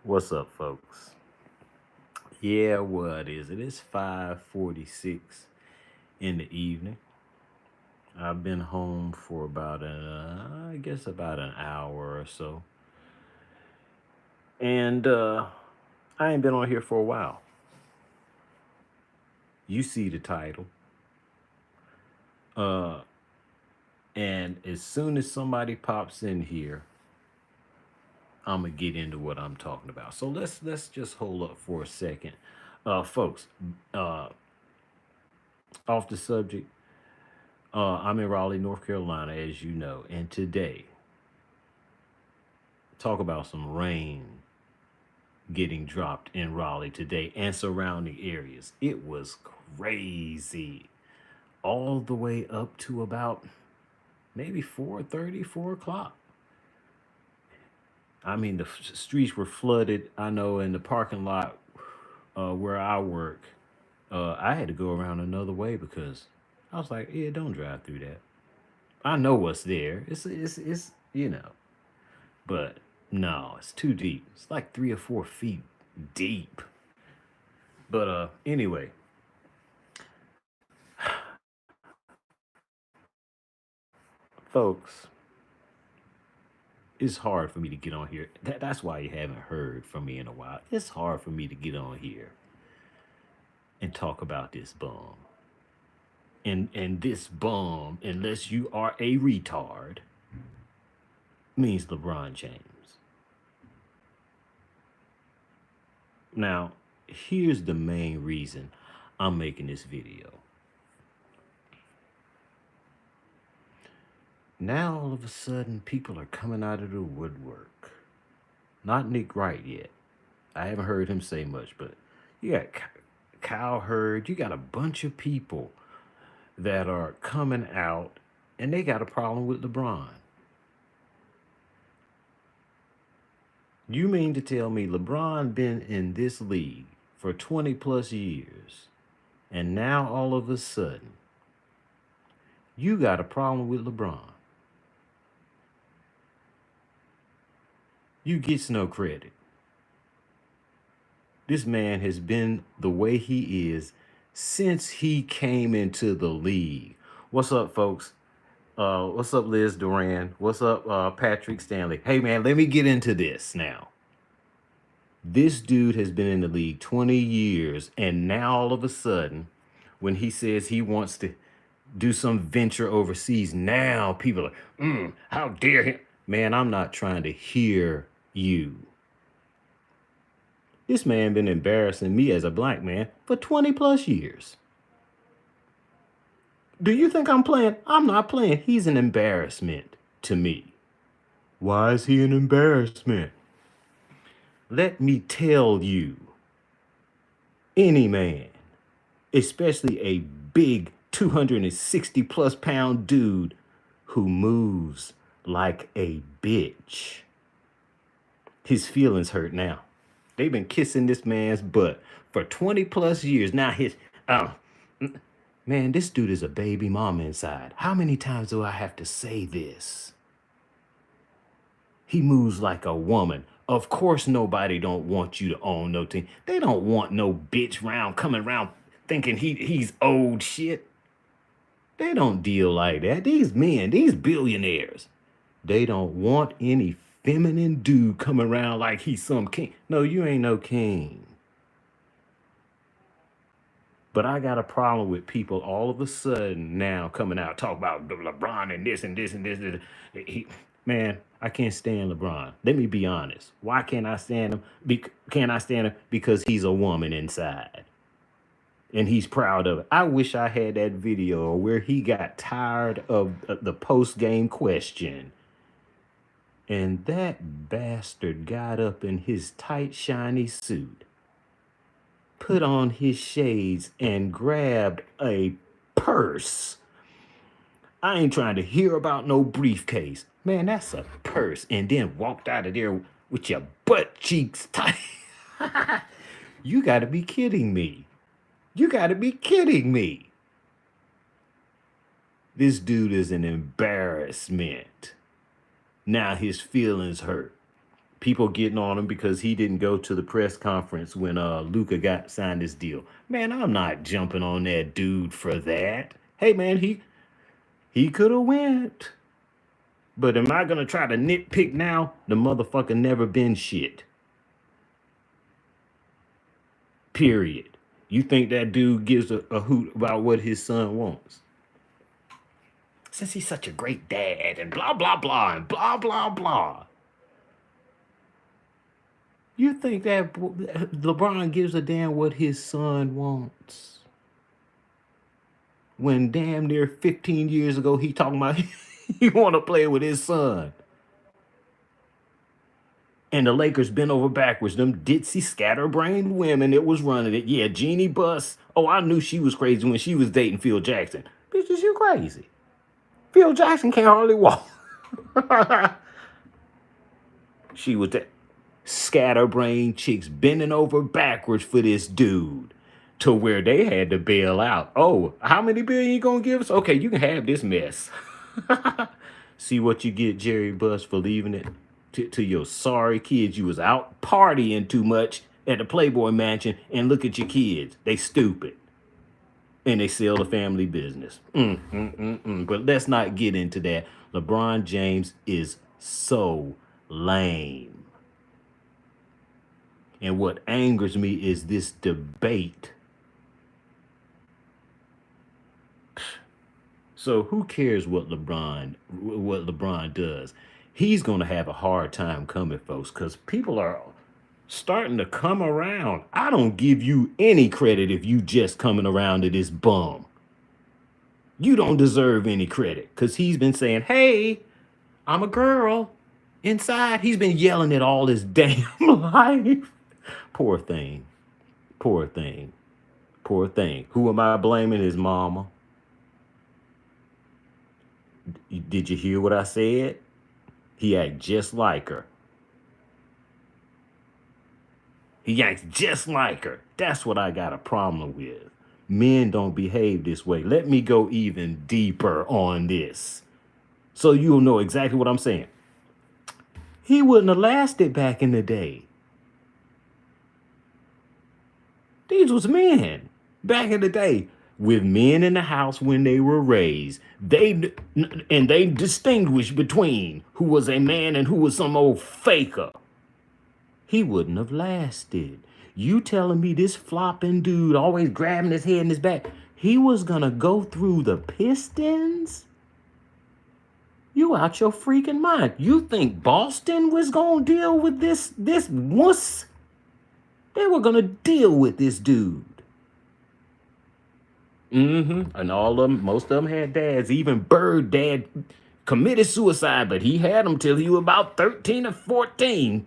What's up, folks? Yeah, what is it? It's 5:46 in the evening. I've been home for I guess about an hour or so. And I ain't been on here for a while. You see the title. Uh and as soon as somebody pops in here, I'm gonna get into what I'm talking about. So let's just hold up for a second. Folks, uh off the subject. I'm in Raleigh, North Carolina, as you know, and today, talk about some rain getting dropped in Raleigh today and surrounding areas. It was crazy, all the way up to about maybe 4:30, 4 o'clock. I mean, the streets were flooded. I know in the parking lot where I work, I had to go around another way because I was like, yeah, don't drive through that. I know what's there. It's. But no, it's too deep. It's like 3 or 4 feet deep. But anyway, folks, it's hard for me to get on here. That's why you haven't heard from me in a while. It's hard for me to get on here and talk about this bum. And this bum, unless you are a retard, means LeBron James. Now, here's the main reason I'm making this video. Now all of a sudden, people are coming out of the woodwork. Not Nick Wright yet. I haven't heard him say much, but you got Kyle Hurd. You got a bunch of people that are coming out, and they got a problem with LeBron. You mean to tell me LeBron been in this league for 20 plus years, and now all of a sudden, you got a problem with LeBron? You gets no credit. This man has been the way he is since he came into the league. What's up, folks? What's up, Liz Duran? What's up, Patrick Stanley? Hey, man, let me get into this now. This dude has been in the league 20 years, and now all of a sudden, when he says he wants to do some venture overseas, now people are, how dare him? Man, I'm not trying to hear you. This man been embarrassing me as a black man for 20 plus years. Do you think I'm playing? I'm not playing. He's an embarrassment to me. Why is he an embarrassment? Let me tell you, any man, especially a big 260 plus pound dude who moves like a bitch, his feelings hurt now. They've been kissing this man's butt for 20 plus years. Now uh, man, this dude is a baby mama inside. How many times do I have to say this? He moves like a woman. Of course, nobody don't want you to own no team. They don't want no bitch round coming around thinking he's old shit. They don't deal like that. These men, these billionaires, they don't want any feminine dude coming around like he's some king. No, you ain't no king. But I got a problem with people all of a sudden now coming out talk about LeBron and this and this and this. Man, I can't stand LeBron. Let me be honest. Why can't I stand him? Can't I stand him? Because he's a woman inside. And he's proud of it. I wish I had that video where he got tired of the post game question. And that bastard got up in his tight, shiny suit, put on his shades, and grabbed a purse. I ain't trying to hear about no briefcase. Man, that's a purse. And then walked out of there with your butt cheeks tight. You got to be kidding me. You got to be kidding me. This dude is an embarrassment. Now his feelings hurt. People getting on him because he didn't go to the press conference when Luca got signed his deal. Man, I'm not jumping on that dude for that. Hey man, he could have went. But am I gonna try to nitpick now? The motherfucker never been shit. Period. You think that dude gives a hoot about what his son wants? Since he's such a great dad and blah blah blah and blah blah blah. You think that LeBron gives a damn what his son wants? When damn near 15 years ago he talking about he want to play with his son. And the Lakers bent over backwards. Them ditzy scatterbrained women that was running it. Yeah, Jeannie Buss. Oh, I knew she was crazy when she was dating Phil Jackson. Bitches, you crazy. Phil Jackson can't hardly walk. She was that scatterbrained chicks bending over backwards for this dude to where they had to bail out. Oh, how many billion you gonna give us? Okay, you can have this mess. See what you get, Jerry Buss, for leaving it to your sorry kids. You was out partying too much at the Playboy Mansion, and look at your kids. They stupid. And they sell the family business. But let's not get into that. LeBron James is so lame. And what angers me is this debate. So who cares what LeBron does? He's going to have a hard time coming, folks, because people are starting to come around. I don't give you any credit if you just coming around to this bum. You don't deserve any credit because he's been saying, hey, I'm a girl inside. He's been yelling it all his damn life. Poor thing. Poor thing. Poor thing. Who am I blaming? His mama. Did you hear what I said? He act just like her. He acts just like her. That's what I got a problem with. Men don't behave this way. Let me go even deeper on this so you'll know exactly what I'm saying. He wouldn't have lasted back in the day. These was men back in the day with men in the house when they were raised. They distinguished between who was a man and who was some old faker. He wouldn't have lasted. You telling me this flopping dude always grabbing his head in his back, he was gonna go through the Pistons? You out your freaking mind. You think Boston was gonna deal with this wuss? They were gonna deal with this dude. And all of them, most of them had dads. Even Bird dad committed suicide, but he had them till he was about 13 or 14.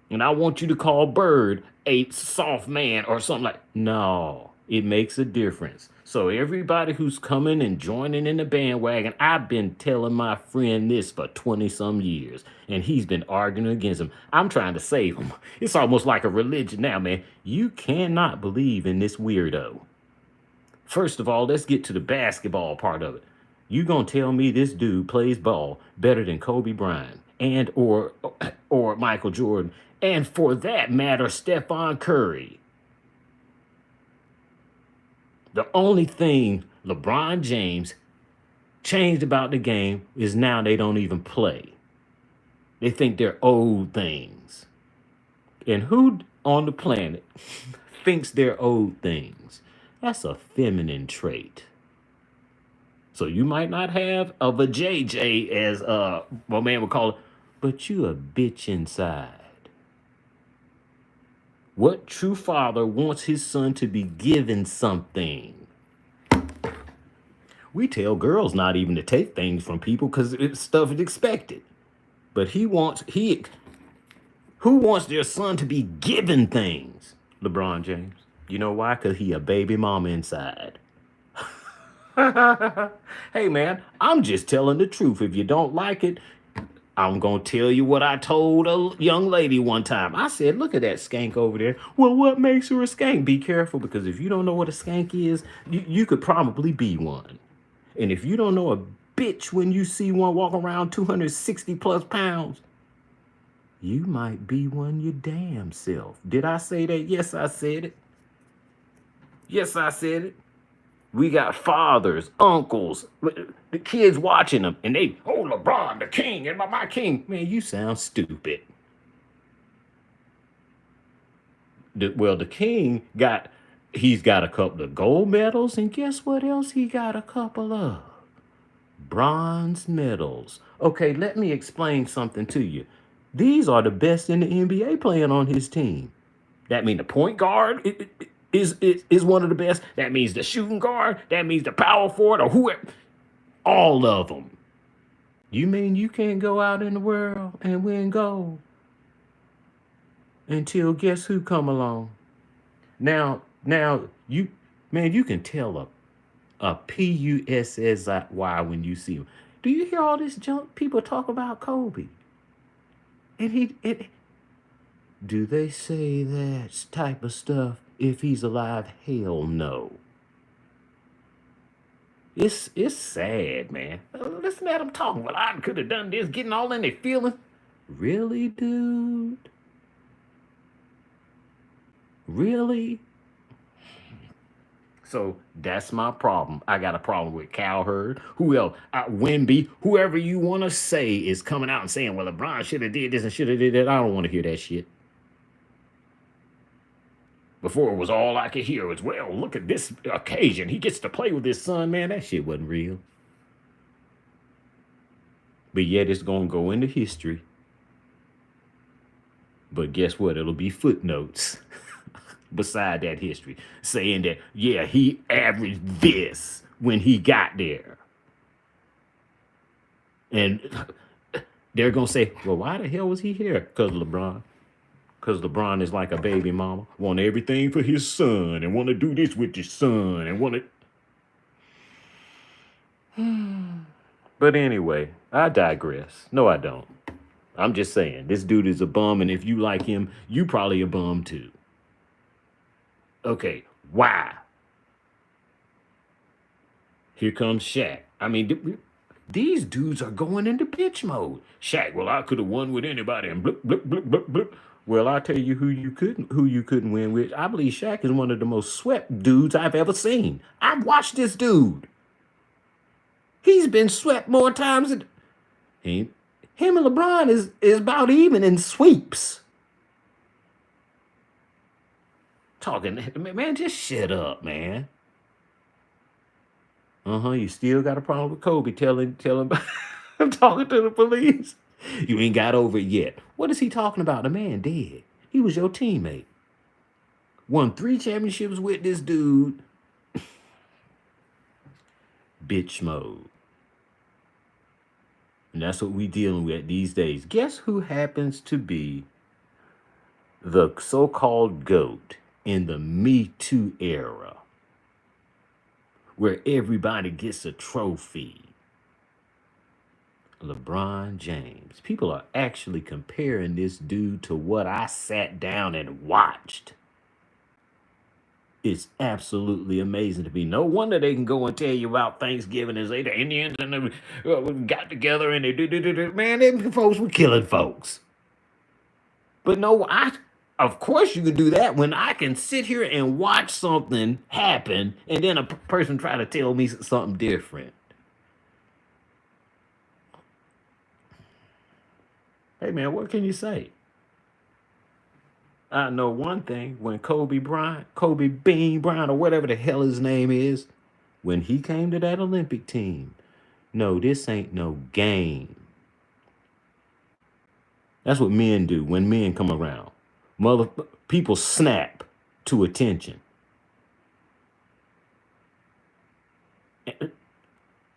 And I want you to call Bird a soft man or something like. No, it makes a difference. So everybody who's coming and joining in the bandwagon, I've been telling my friend this for 20 some years, and he's been arguing against him. I'm trying to save him. It's almost like a religion now, man. You cannot believe in this weirdo. First of all, let's get to the basketball part of it. You gonna tell me this dude plays ball better than Kobe Bryant and or Michael Jordan, and for that matter, Stephen Curry? The only thing LeBron James changed about the game is now they don't even play. They think they're old things. And who on the planet thinks they're old things? That's a feminine trait. So you might not have of a JJ, as my man would call it, but you a bitch inside. What true father wants his son to be given something? We tell girls not even to take things from people because it's stuff is expected. But who wants their son to be given things? LeBron James. You know why? Because he a baby mama inside. Hey man, I'm just telling the truth. If you don't like it, I'm going to tell you what I told a young lady one time. I said, look at that skank over there. Well, what makes her a skank? Be careful, because if you don't know what a skank is, you could probably be one. And if you don't know bitch when you see one walk around 260 plus pounds. You might be one your damn self. Did I say that? Yes, I said it. Yes, I said it. We got fathers, uncles, the kids watching them, and they, oh, LeBron, the king, and my king. Man, you sound stupid. The king he's got a couple of gold medals, and guess what else he got a couple of? Bronze medals. Okay, let me explain something to you. These are the best in the NBA playing on his team. That means the point guard is one of the best. That means the shooting guard. That means the power forward or whoever. All of them. You mean you can't go out in the world and win gold until guess who come along? Now you, man, you can tell a P-U-S-S-Y when you see him. Do you hear all this junk people talk about Kobe? And do they say that type of stuff if he's alive? Hell no. It's sad, man. Listen at them talking. Well, I could have done this, getting all in their feelings. Really, dude? Really? So that's my problem. I got a problem with Cowherd. Who else? Wemby. Whoever you want to say is coming out and saying, well, LeBron should have did this and should have did that. I don't want to hear that shit. Before it was all I could hear was, well, look at this occasion. He gets to play with his son, man. That shit wasn't real. But yet it's going to go into history. But guess what? It'll be footnotes beside that history saying that, yeah, he averaged this when he got there. And they're going to say, well, why the hell was he here? Because LeBron. Because LeBron is like a baby mama, want everything for his son and want to do this with his son and want to. But anyway, I digress. No, I don't. I'm just saying, this dude is a bum, and if you like him, you probably a bum too. Okay, why? Here comes Shaq. I mean, these dudes are going into bitch mode. Shaq, well, I could have won with anybody, and blip, blip, blip, blip, blip. Well, I'll tell you who you couldn't win with. I believe Shaq is one of the most swept dudes I've ever seen. I've watched this dude. He's been swept more times than him and LeBron is about even in sweeps. Talking, man, just shut up, man. You still got a problem with Kobe telling I'm talking to the police. You ain't got over it yet. What is he talking about? The man dead. He was your teammate. Won 3 championships with this dude. Bitch mode. And that's what we dealing with these days. Guess who happens to be the so-called GOAT in the Me Too era, where everybody gets a trophy? LeBron James. People are actually comparing this dude to what I sat down and watched. It's absolutely amazing to me. No wonder they can go and tell you about Thanksgiving and say the Indians and they got together and they did. Man, them folks were killing folks. But no, of course you can do that when I can sit here and watch something happen and then a person try to tell me something different. Hey, man, what can you say? I know one thing. When Kobe Bean Bryant, or whatever the hell his name is, when he came to that Olympic team, no, this ain't no game. That's what men do when men come around. People snap to attention.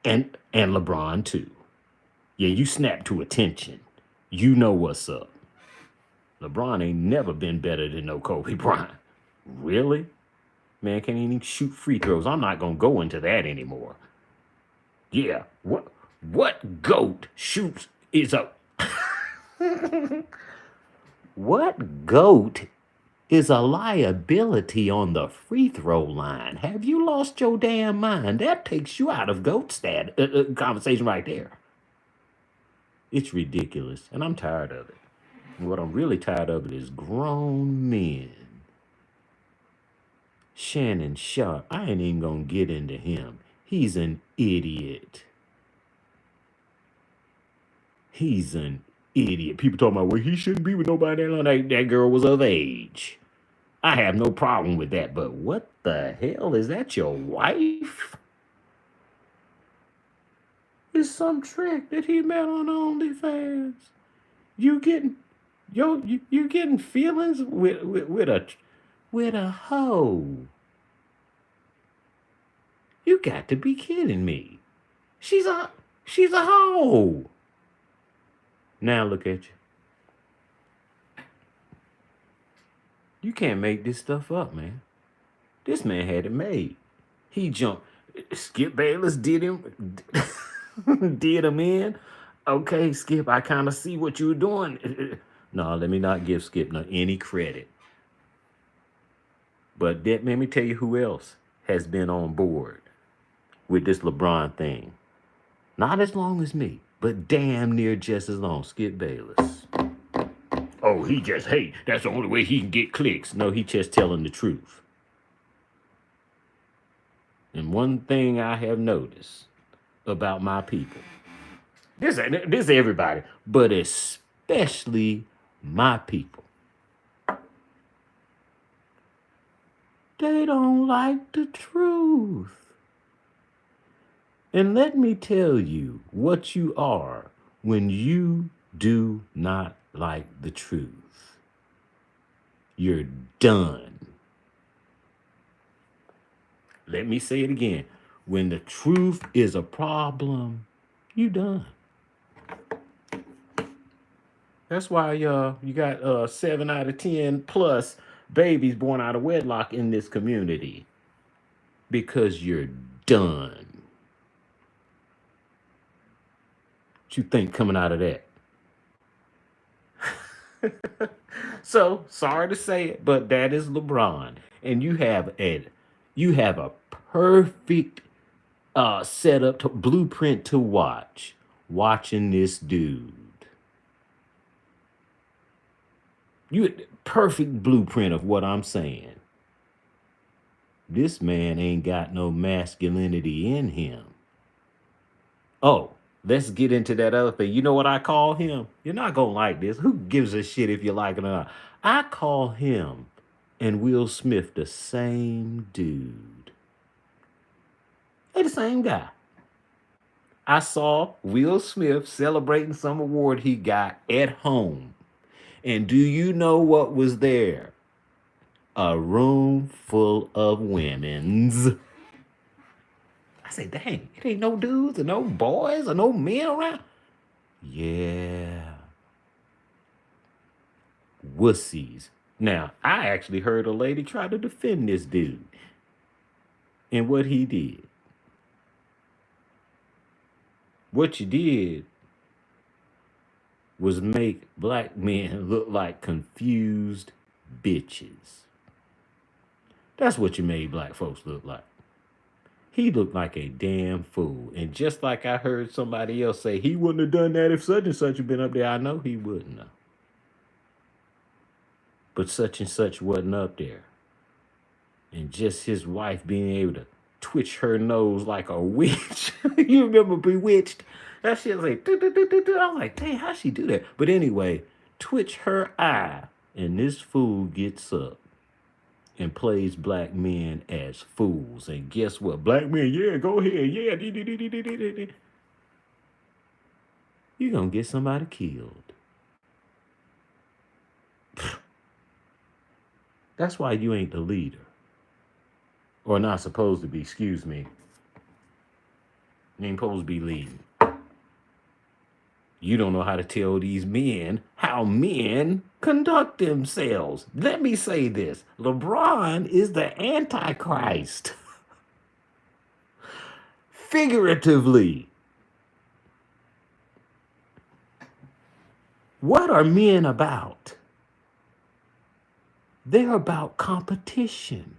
And LeBron too. Yeah, you snap to attention. You know what's up. LeBron ain't never been better than no Kobe Bryant. Really? Man, can't even shoot free throws. I'm not going to go into that anymore. Yeah, what GOAT shoots is a... What GOAT is a liability on the free throw line. Have you lost your damn mind? That takes you out of GOAT conversation right there. It's ridiculous, and I'm tired of it. And what I'm really tired of it is grown men. Shannon Sharp, I ain't even gonna get into him. He's an idiot. He's an idiot. People talking about, well, he shouldn't be with nobody that long. That girl was of age. I have no problem with that, but what the hell? Is that your wife? It's some trick that he met on OnlyFans. You getting you getting feelings with a hoe? You got to be kidding me. She's a hoe. Now look at you. You can't make this stuff up, man. This man had it made. He jumped. Skip Bayless did him did him in. Okay, Skip, I kind of see what you were doing. No, let me not give Skip any credit. But let me tell you who else has been on board with this LeBron thing. Not as long as me, but damn near just as long. Skip Bayless. Oh, hey, that's the only way he can get clicks. No, he just telling the truth. And one thing I have noticed about my people, this is everybody, but especially my people, they don't like the truth. And let me tell you what you are when you do not like the truth. You're done. Let me say it again. When the truth is a problem, you done. That's why you got 7 out of 10 plus babies born out of wedlock in this community. Because you're done. What you think coming out of that? So, sorry to say it, but that is LeBron. And you have a perfect setup to blueprint to watching this dude. You perfect blueprint of what I'm saying. This man ain't got no masculinity in him. Oh, let's get into that other thing. You know what I call him? You're not gonna like this. Who gives a shit if you like it or not? I call him and Will Smith the same dude. They the same guy. I saw Will Smith celebrating some award he got at home. And do you know what was there? A room full of women's. I said, dang, it ain't no dudes or no boys or no men around. Yeah. Wussies. Now, I actually heard a lady try to defend this dude and what he did. What you did was make black men look like confused bitches. That's what you made black folks look like. He looked like a damn fool. And just like I heard somebody else say, he wouldn't have done that if such and such had been up there. I know he wouldn't have. But such and such wasn't up there. And just his wife being able to twitch her nose like a witch. You remember Bewitched? That shit was like, I was like, dang, how'd she do that? But anyway, twitch her eye, and this fool gets up and plays black men as fools. And guess what? Black men, yeah, go ahead, yeah. You're going to get somebody killed. That's why you ain't the leader. Or not supposed to be, excuse me. You ain't supposed to be leading. You don't know how to tell these men how men conduct themselves. Let me say this. LeBron is the Antichrist. Figuratively. What are men about? They're about competition.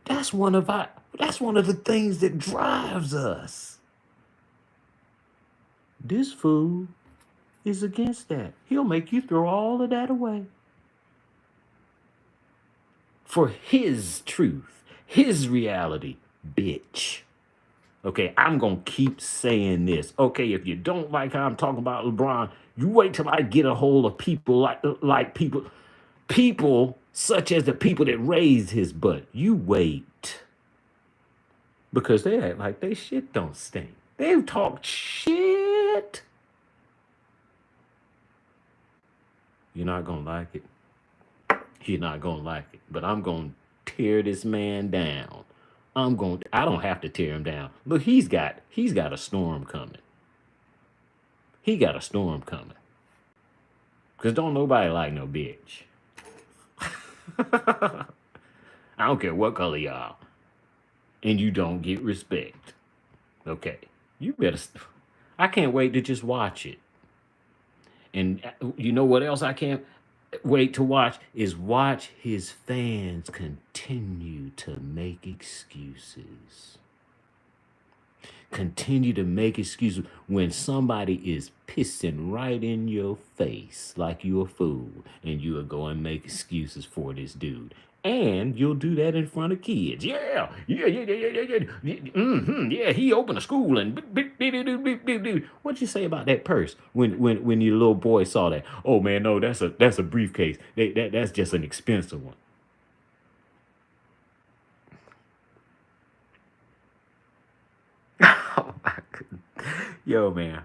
That's one of the things that drives us. This fool is against that. He'll make you throw all of that away for his truth, his reality, bitch. Okay, I'm gonna keep saying this. Okay, if you don't like how I'm talking about LeBron, you wait till I get a hold of people like people such as the people that raised his butt. You wait. Because they act like they shit don't stink. They talk shit. You're not gonna like it. You're not gonna like it. But I'm gonna tear this man down. I don't have to tear him down. Look, he's got a storm coming. He got a storm coming. Cause don't nobody like no bitch. I don't care what color y'all. And you don't get respect. Okay. You better I can't wait to just watch it. And you know what else I can't wait to watch is watch his fans continue to make excuses. Continue to make excuses when somebody is pissing right in your face like you a fool, and you will go and make excuses for this dude. And you'll do that in front of kids. Yeah. Yeah, he opened a school and what'd you say about that purse when your little boy saw that? Oh man, no, that's a briefcase. That's just an expensive one. Oh my goodness. Yo, man.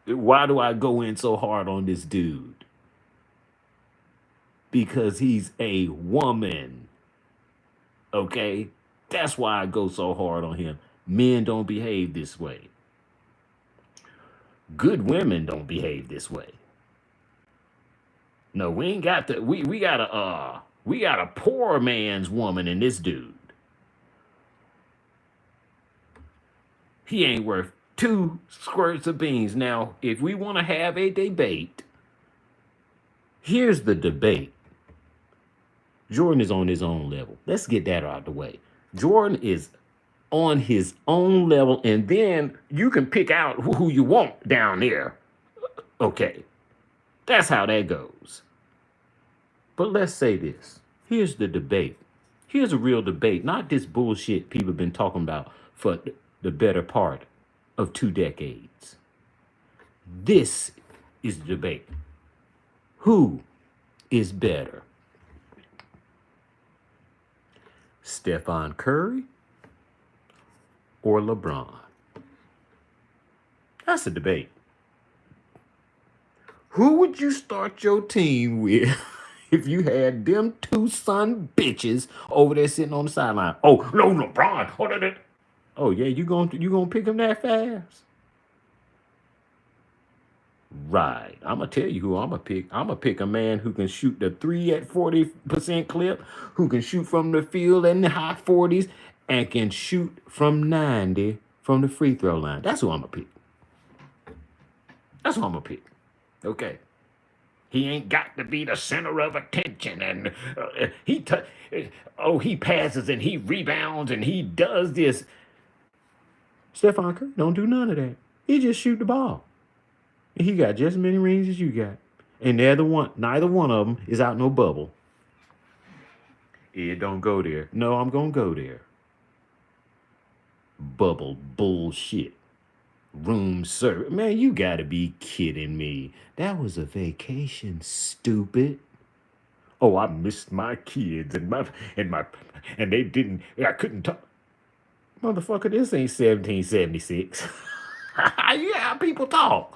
Why do I go in so hard on this dude? Because he's a woman. Okay? That's why I go so hard on him. Men don't behave this way. Good women don't behave this way. No, we ain't got the we got a poor man's woman in this dude. He ain't worth 2 squirts of beans. Now, if we want to have a debate, here's the debate. Jordan is on his own level. Let's get that out of the way. Jordan is on his own level, and then you can pick out who you want down there. Okay, that's how that goes. But let's say this. Here's the debate. Here's a real debate, not this bullshit people have been talking about for the better part of 2 decades. This is the debate. Who is better? Stephen Curry or LeBron? That's a debate. Who would you start your team with if you had them 2 son bitches over there sitting on the sideline? Oh, no, LeBron. Oh, yeah, you gonna pick him that fast? Right. I'm going to tell you who I'm going to pick. I'm going to pick a man who can shoot the 3 at 40% clip, who can shoot from the field in the high 40s, and can shoot from 90 from the free throw line. That's who I'm going to pick. That's who I'm going to pick. Okay. He ain't got to be the center of attention, and he passes and he rebounds and he does this. Stephen Curry don't do none of that. He just shoot the ball. He got just as many rings as you got. And neither one of them is out no bubble. It don't go there. No, I'm going to go there. Bubble bullshit. Room service. Man, you got to be kidding me. That was a vacation, stupid. Oh, I missed my kids and they didn't, I couldn't talk. Motherfucker, this ain't 1776. Yeah, people talk.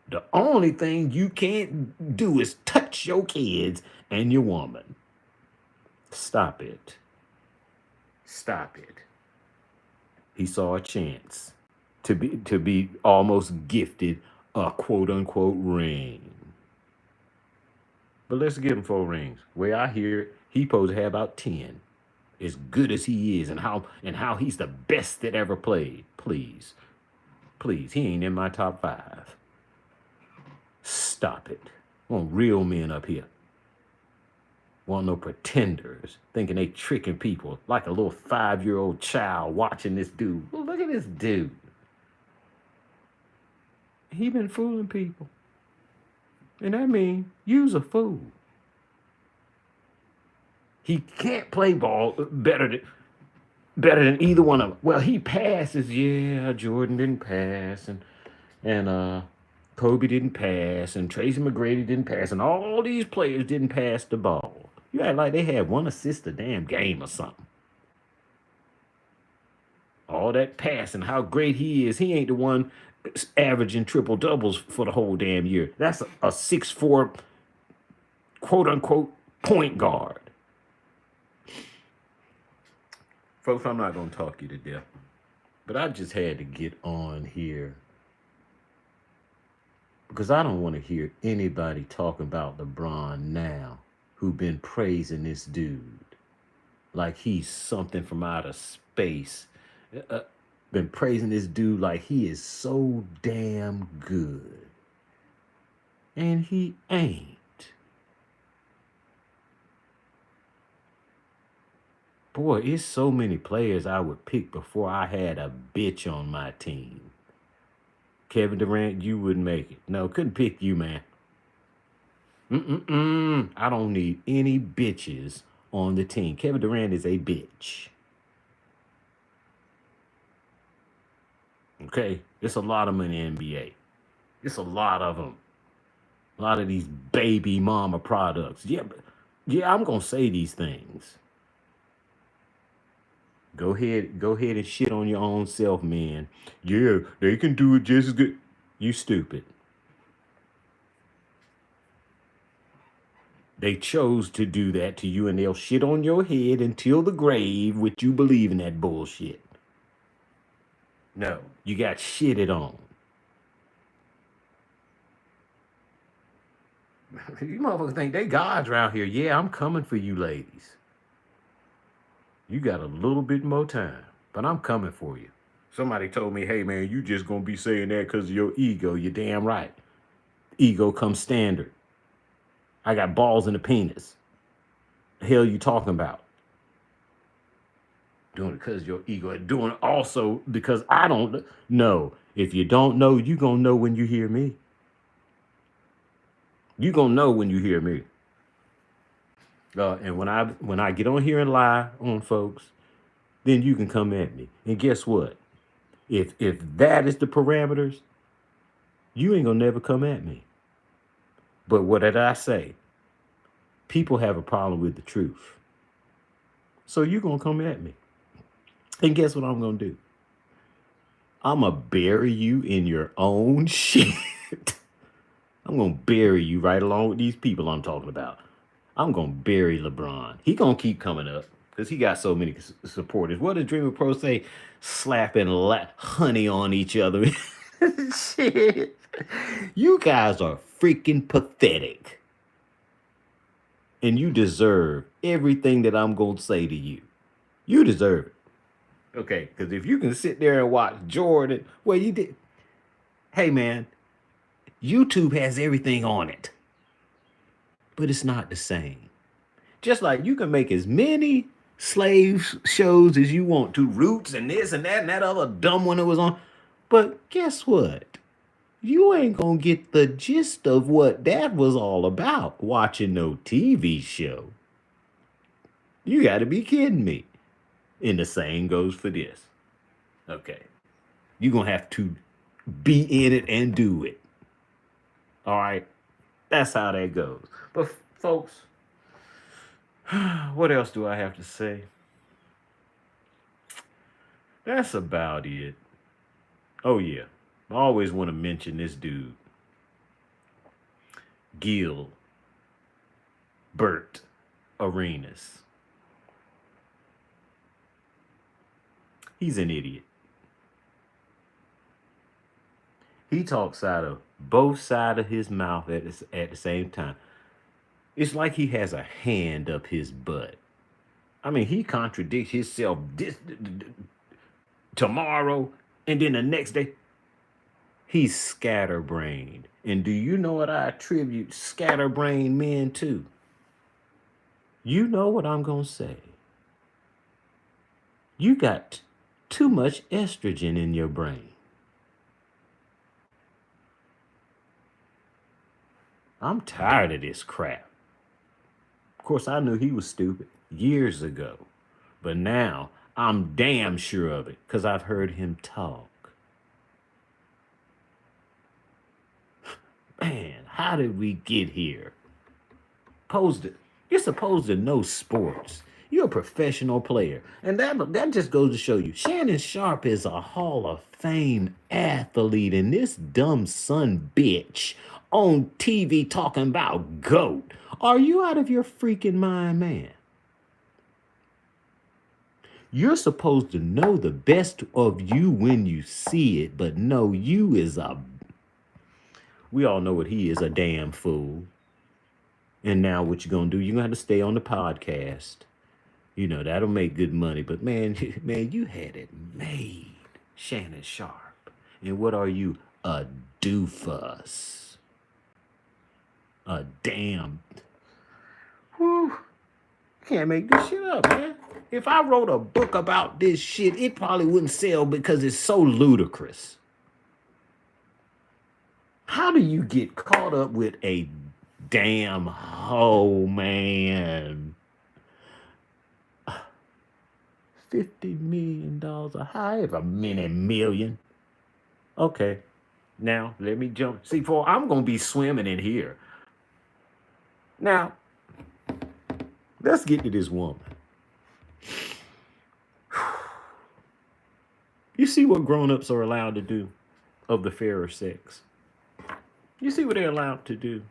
The only thing you can't do is touch your kids and your woman. Stop it. Stop it. He saw a chance to be almost gifted a quote unquote ring. But let's give him 4 rings. Way I hear it, he supposed to have about 10. As good as he is and how he's the best that ever played. Please, he ain't in my top 5. Stop it. Want real men up here. Want no pretenders thinking they tricking people like a little 5-year-old child watching this dude. Well, look at this dude. He been fooling people. And that means you's a fool. He can't play ball better than either one of them. Well, he passes. Yeah, Jordan didn't pass, and Kobe didn't pass, and Tracy McGrady didn't pass, and all these players didn't pass the ball. You act like they had one assist a damn game or something. All that passing, how great he is. He ain't the one averaging triple doubles for the whole damn year. That's a 6'4", quote unquote, point guard. Folks, I'm not going to talk you to death, but I just had to get on here because I don't want to hear anybody talking about LeBron now who been praising this dude like he's something from outer space. Been praising this dude like he is so damn good. And he ain't. Boy, it's so many players I would pick before I had a bitch on my team. Kevin Durant, you wouldn't make it. No, couldn't pick you, man. I don't need any bitches on the team. Kevin Durant is a bitch. Okay? It's a lot of money in the NBA. It's a lot of them. A lot of these baby mama products. Yeah, I'm going to say these things. Go ahead and shit on your own self, man. Yeah, they can do it just as good. You stupid. They chose to do that to you, and they'll shit on your head until the grave with you believing that bullshit. No, you got shitted on. You motherfuckers think they gods around here. Yeah, I'm coming for you ladies. You got a little bit more time, but I'm coming for you. Somebody told me, hey, man, you just going to be saying that because of your ego. You're damn right. Ego comes standard. I got balls in the penis. The hell you talking about? Doing it because of your ego. Doing it also because I don't know. If you don't know, you going to know when you hear me. You going to know when you hear me. And when I get on here and lie on folks, then you can come at me. And guess what? If that is the parameters, you ain't gonna never come at me. But what did I say? People have a problem with the truth. So you gonna come at me. And guess what I'm gonna do? I'm gonna bury you in your own shit. I'm gonna bury you right along with these people I'm talking about. I'm going to bury LeBron. He going to keep coming up because he got so many supporters. What does Dreamer Pro say? Slapping honey on each other. Shit. You guys are freaking pathetic. And you deserve everything that I'm going to say to you. You deserve it. Okay, because if you can sit there and watch Jordan, well, you did. Hey, man, YouTube has everything on it. But it's not the same. Just like you can make as many slave shows as you want to, Roots and this and that other dumb one that was on. But guess what? You ain't gonna get the gist of what that was all about watching no TV show. You gotta be kidding me. And the same goes for this. Okay. You're gonna have to be in it and do it. All right. That's how that goes. But folks, what else do I have to say? That's about it. Oh yeah, I always want to mention this dude, Gilbert Arenas. He's an idiot. He talks out of both sides of his mouth at the same time. It's like he has a hand up his butt. I mean, he contradicts himself tomorrow, and then the next day, he's scatterbrained. And do you know what I attribute scatterbrained men to? You know what I'm going to say. You got too much estrogen in your brain. I'm tired of this crap. Of course, I knew he was stupid years ago, but now I'm damn sure of it because I've heard him talk. Man, how did we get here? You're supposed to know sports. You're a professional player. And that just goes to show you, Shannon Sharp is a Hall of Fame athlete, and this dumb son bitch on TV talking about GOAT. Are you out of your freaking mind, man? You're supposed to know the best of you when you see it, but no, we all know what he is, a damn fool. And now what you gonna do? You're gonna have to stay on the podcast. You know, that'll make good money. But man, man, you had it made, Shannon Sharp. And what are you? A doofus. A damn. Whew. Can't make this shit up, man. If I wrote a book about this shit, it probably wouldn't sell because it's so ludicrous. How do you get caught up with a damn hoe, man? $50 million, however many million. Okay, now let me jump. See, for I'm gonna be swimming in here. Now, let's get to this woman. You see what grown-ups are allowed to do of the fairer sex? You see what they're allowed to do?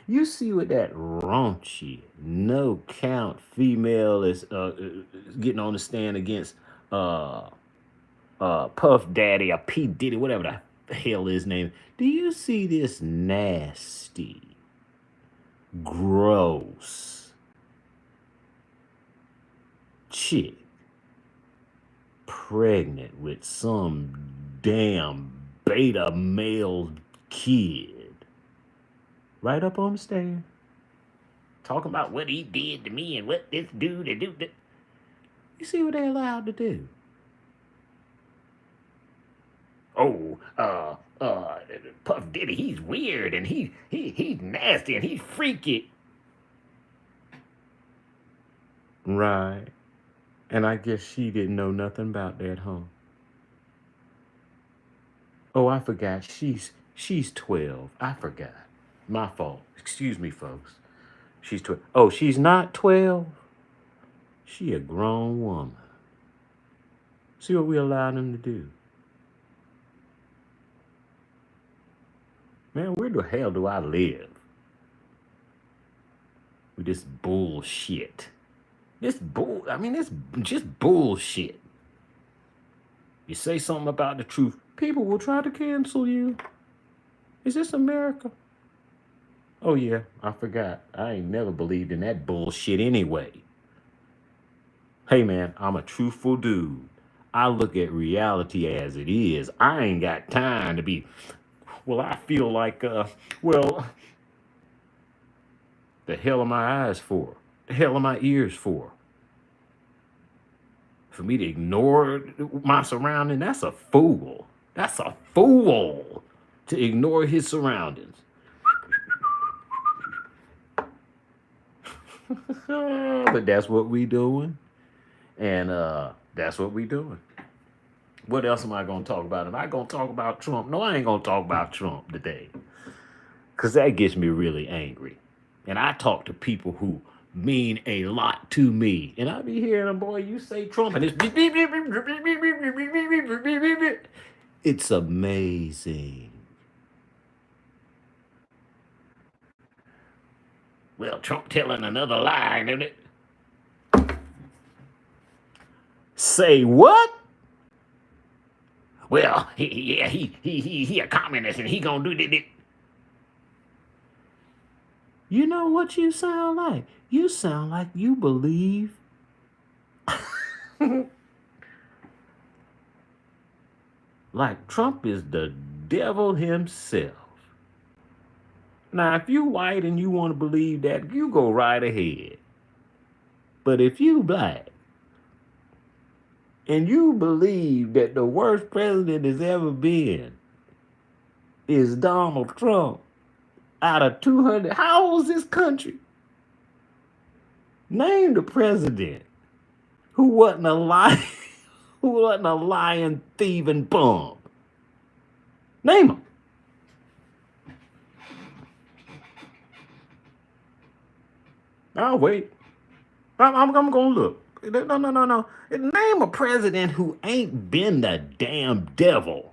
You see what that raunchy, no count female is getting on the stand against Puff Daddy or P. Diddy, whatever the hell his name. Do you see this nasty, gross chick pregnant with some damn beta male kid right up on the stand talking about what he did to me and what this dude to do? You see what they're allowed to do? Oh, Puff Diddy, he's weird and he's nasty and he's freaky. Right. And I guess she didn't know nothing about that, huh? Oh, I forgot. She's 12. I forgot. My fault. Excuse me, folks. She's 12. Oh, she's not 12? She a grown woman. See what we allowed them to do. Man, where the hell do I live? With this bullshit. This just bullshit. You say something about the truth, people will try to cancel you. Is this America? Oh yeah, I forgot. I ain't never believed in that bullshit anyway. Hey man, I'm a truthful dude. I look at reality as it is. I ain't got time to be, well, I feel like, well, the hell are my eyes for? The hell are my ears for? For me to ignore my surrounding, that's a fool. That's a fool to ignore his surroundings. But that's what we doing. And that's what we doing. What else am I going to talk about? Am I going to talk about Trump? No, I ain't going to talk about Trump today. Because that gets me really angry. And I talk to people who mean a lot to me. And I be hearing them, boy, you say Trump and it's amazing. Well, Trump telling another lie, isn't it? Say what? Well, he a communist and he gonna do this. You know what you sound like? You sound like you believe. like Trump is the devil himself. Now, if you white and you want to believe that, you go right ahead. But if you black and you believe that the worst president has ever been is Donald Trump, out of 200, how old is this country? Name the president who wasn't a lion, who wasn't a lion, thieving bum. Name him. I'll wait. I'm gonna look. No. Name a president who ain't been the damn devil.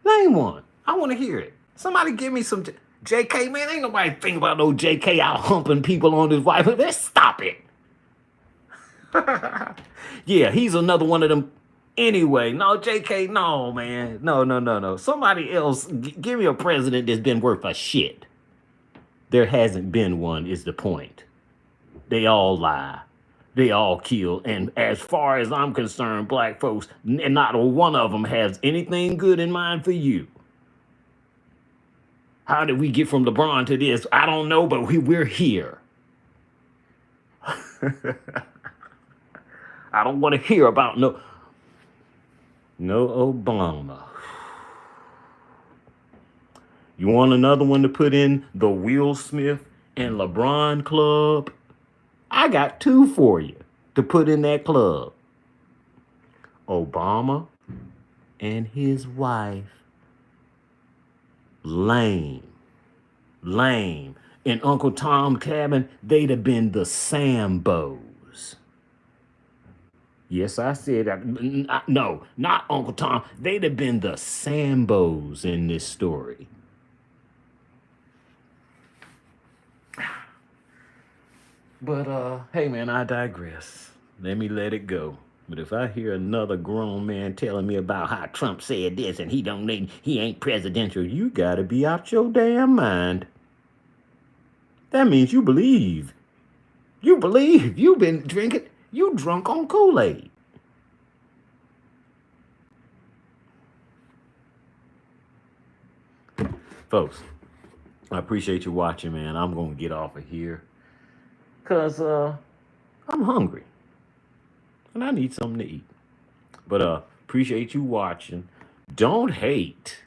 Name one. I want to hear it. Somebody give me some JK, man. Ain't nobody think about no JK out humping people on his wife. Let's stop it. Yeah, he's another one of them. Anyway, no, JK, no, man. No. Somebody else, give me a president that's been worth a shit. There hasn't been one, is the point. They all lie. They all kill. And as far as I'm concerned, black folks, not one of them has anything good in mind for you. How did we get from LeBron to this? I don't know, but we're here. I don't want to hear about no Obama. You want another one to put in the Will Smith and LeBron club? I got two for you to put in that club. Obama and his wife. Lame. And Uncle Tom cabin, they'd have been the Sambos. Yes, I said that. No, not Uncle Tom. They'd have been the Sambos in this story. But hey man, I digress. Let me let it go. But if I hear another grown man telling me about how Trump said this and he ain't presidential, you gotta be out your damn mind. That means you believe. You've been drinking. You drunk on Kool-Aid. Folks, I appreciate you watching, man. I'm gonna get off of here. Cause I'm hungry. And I need something to eat. But appreciate you watching. Don't hate.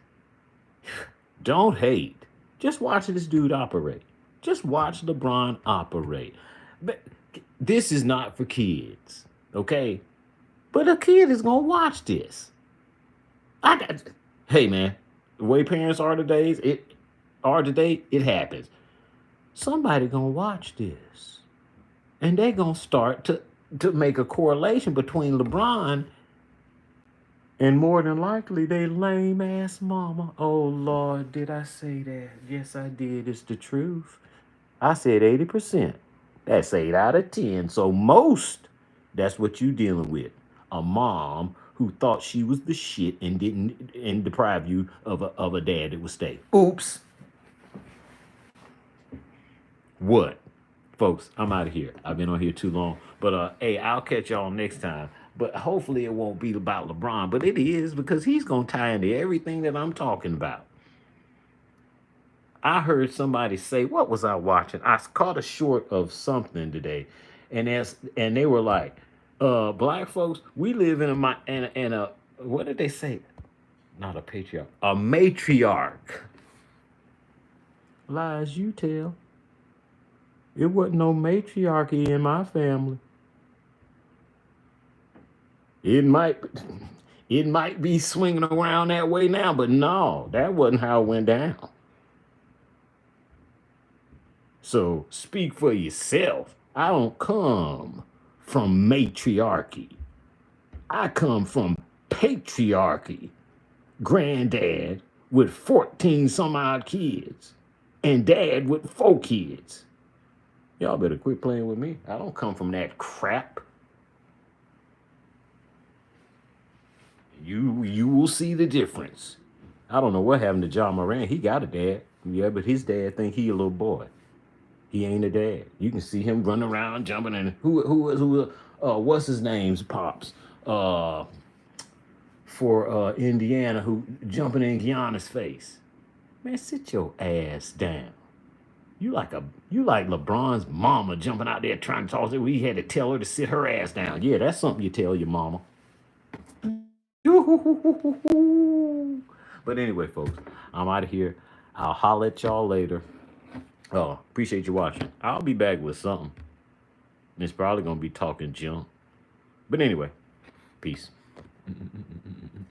Don't hate. Just watch this dude operate. Just watch LeBron operate. But this is not for kids, okay? But a kid is gonna watch this. Hey man, the way parents are today, it happens. Somebody gonna watch this, and they gonna start to make a correlation between LeBron and more than likely they lame ass mama. Oh Lord, did I say that? Yes, I did. It's the truth. I said 80%. That's 8 out of 10. So most, that's what you dealing with. A mom who thought she was the shit and didn't deprive you of a dad that would stay. Oops. What? Folks, I'm out of here. I've been on here too long. But hey, I'll catch y'all next time. But hopefully it won't be about LeBron. But it is, because he's gonna tie into everything that I'm talking about. I heard somebody say, what was I watching? I caught a short of something today, and they were like, black folks, we live in a what did they say? Not a patriarch, a matriarch. Lies you tell. It wasn't no matriarchy in my family. It might be swinging around that way now, but no, that wasn't how it went down. So speak for yourself. I don't come from matriarchy. I come from patriarchy. Granddad with 14 some odd kids and dad with 4 kids. Y'all better quit playing with me. I don't come from that crap. You will see the difference. I don't know what happened to John Moran. He got a dad. Yeah, but his dad think he a little boy. He ain't a dad. You can see him running around, jumping, and who what's his name's pops? for Indiana who jumping in Giannis' face. Man, sit your ass down. You like LeBron's mama jumping out there trying to talk to her. We had to tell her to sit her ass down. Yeah, that's something you tell your mama. But anyway, folks, I'm out of here. I'll holler at y'all later. Oh, appreciate you watching. I'll be back with something. It's probably gonna be talking junk. But anyway, peace.